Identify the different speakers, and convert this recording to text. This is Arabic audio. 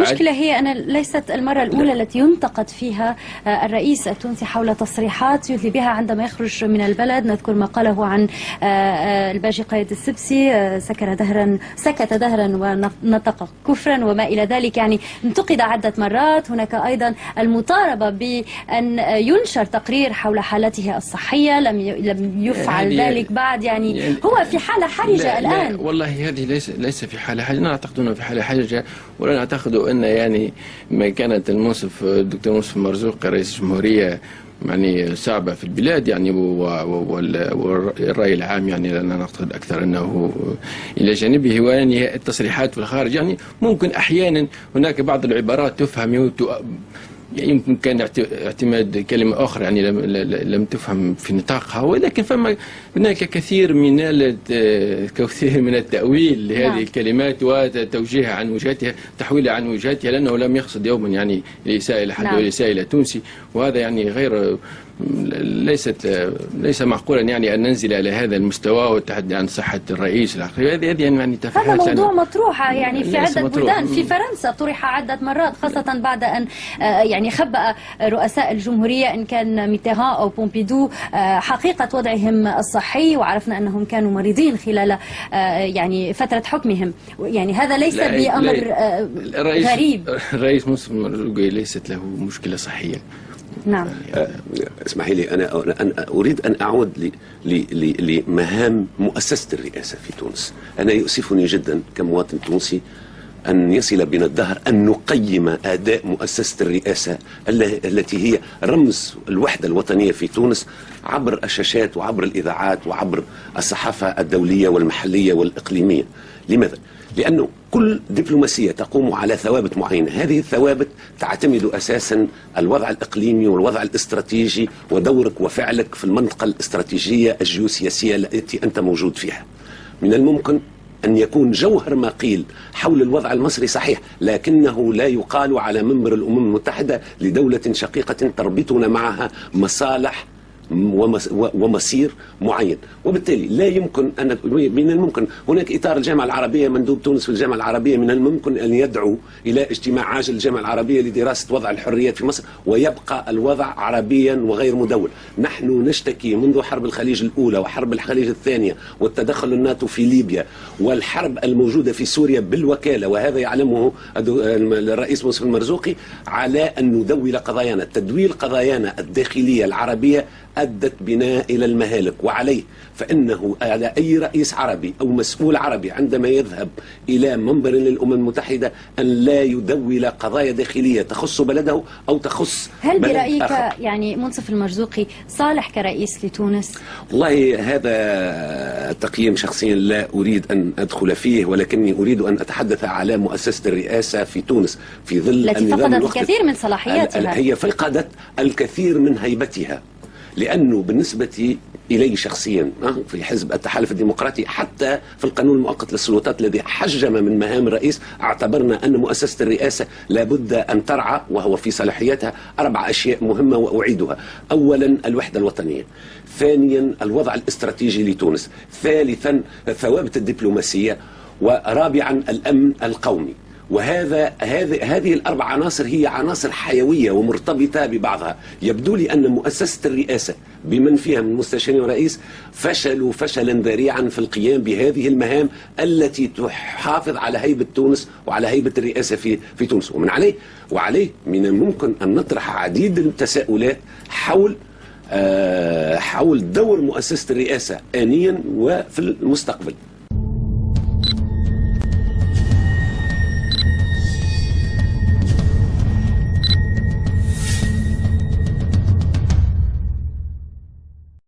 Speaker 1: المشكلة هي أن ليست المرة الأولى التي ينتقد فيها الرئيس التونسي حول تصريحات يدلي بها عندما يخرج من البلد. نذكر ما قاله عن الباجي قايد السبسي، سكت دهرا ونطق كفرا وما إلى ذلك. يعني انتقد عدة مرات. هناك أيضا المطالبة بأن ينشر تقرير حول حالته الصحية، لم يفعل ذلك بعد. يعني هو في حالة حرجة الآن.
Speaker 2: لا والله هذه ليس في حالة حرجة. أنا أعتقد أنه في حالة حرجة، ولا أعتقد أن يعني ما كانت الدكتور منصف المرزوق رئيس الجمهورية يعني صعبة في البلاد، يعني والرأي العام يعني لنا نعتقد أكثر أنه إلى جانبه. ويعني التصريحات في الخارج يعني ممكن أحيانا هناك بعض العبارات تفهم يمكن كان اعتماد كلمة أخرى يعني لم تفهم في نطاقها، ولكن هناك كثير من التأويل لهذه الكلمات وتوجيهها عن وجهتها، تحويلها عن وجهتها، لأنه لم يقصد يوما يعني الإساءة إلى حد ولا الإساءة إلى تونسي. وهذا يعني ليس معقولا يعني أن ننزل إلى هذا المستوى والتحدي عن صحة الرئيس. هذه يعني تفاهات.
Speaker 1: هذا موضوع مطروح يعني في عدة بلدان. في فرنسا طرح عدة مرات، خاصة بعد أن يعني خبأ رؤساء الجمهورية إن كان ميتيران أو بومبيدو حقيقة وضعهم الصحي، وعرفنا أنهم كانوا مريضين خلال يعني فترة حكمهم. يعني هذا ليس بأمر غريب.
Speaker 2: الرئيس منصف المرزوقي ليست له مشكلة صحية.
Speaker 1: نعم.
Speaker 3: اسمحي لي، أنا أريد أن أعود لمهام مؤسسة الرئاسة في تونس. أنا يؤسفني جدا كمواطن تونسي أن يصل بنا الدهر أن نقيم أداء مؤسسة الرئاسة التي هي رمز الوحدة الوطنية في تونس عبر الشاشات وعبر الإذاعات وعبر الصحافة الدولية والمحلية والإقليمية. لماذا؟ لأنه كل دبلوماسية تقوم على ثوابت معينة. هذه الثوابت تعتمد أساسا الوضع الإقليمي والوضع الاستراتيجي ودورك وفعلك في المنطقة الاستراتيجية الجيوسياسية التي أنت موجود فيها. من الممكن أن يكون جوهر ما قيل حول الوضع المصري صحيح، لكنه لا يقال على منبر الأمم المتحدة لدولة شقيقة تربطنا معها مصالح ومصير معين. وبالتالي لا يمكن أن من الممكن هناك إطار الجامعة العربية، مندوب تونس في الجامعة العربية من الممكن أن يدعو إلى اجتماع عاجل الجامعة العربية لدراسة وضع الحريات في مصر، ويبقى الوضع عربيا وغير مدون. نحن نشتكي منذ حرب الخليج الأولى وحرب الخليج الثانية والتدخل الناتو في ليبيا والحرب الموجودة في سوريا بالوكالة، وهذا يعلمه الرئيس منصف المرزوقي، على أن ندول قضايانا. تدويل قضايانا الداخلية العربية أدت بنا إلى المهالك، وعليه فإنه على أي رئيس عربي أو مسؤول عربي عندما يذهب إلى منبر للأمم المتحدة أن لا يدول قضايا داخلية تخص بلده أو تخص
Speaker 1: هل
Speaker 3: بلد
Speaker 1: برأيك
Speaker 3: آخر.
Speaker 1: يعني منصف المرزوقي صالح كرئيس لتونس؟
Speaker 3: والله هذا تقييم شخصيا لا أريد أن أدخل فيه، ولكني أريد أن أتحدث على مؤسسة الرئاسة في تونس في ظل
Speaker 1: التي فقدت الكثير من صلاحياتها.
Speaker 3: هي فقدت الكثير من هيبتها، لأنه بالنسبة إلي شخصيا في حزب التحالف الديمقراطي حتى في القانون المؤقت للسلطات الذي حجم من مهام الرئيس، اعتبرنا أن مؤسسة الرئاسة لابد أن ترعى وهو في صلاحياتها 4 أشياء مهمة وأعيدها. أولا الوحدة الوطنية، ثانيا الوضع الاستراتيجي لتونس، ثالثا الثوابت الدبلوماسية، ورابعا الأمن القومي. هذه ال4 عناصر هي عناصر حيوية ومرتبطة ببعضها. يبدو لي أن مؤسسة الرئاسة بمن فيها من مستشارين ورئيس فشلوا فشلا ذريعا في القيام بهذه المهام التي تحافظ على هيبة تونس وعلى هيبة الرئاسة في تونس. وعليه من الممكن أن نطرح عديد التساؤلات حول دور مؤسسة الرئاسة آنيا وفي المستقبل.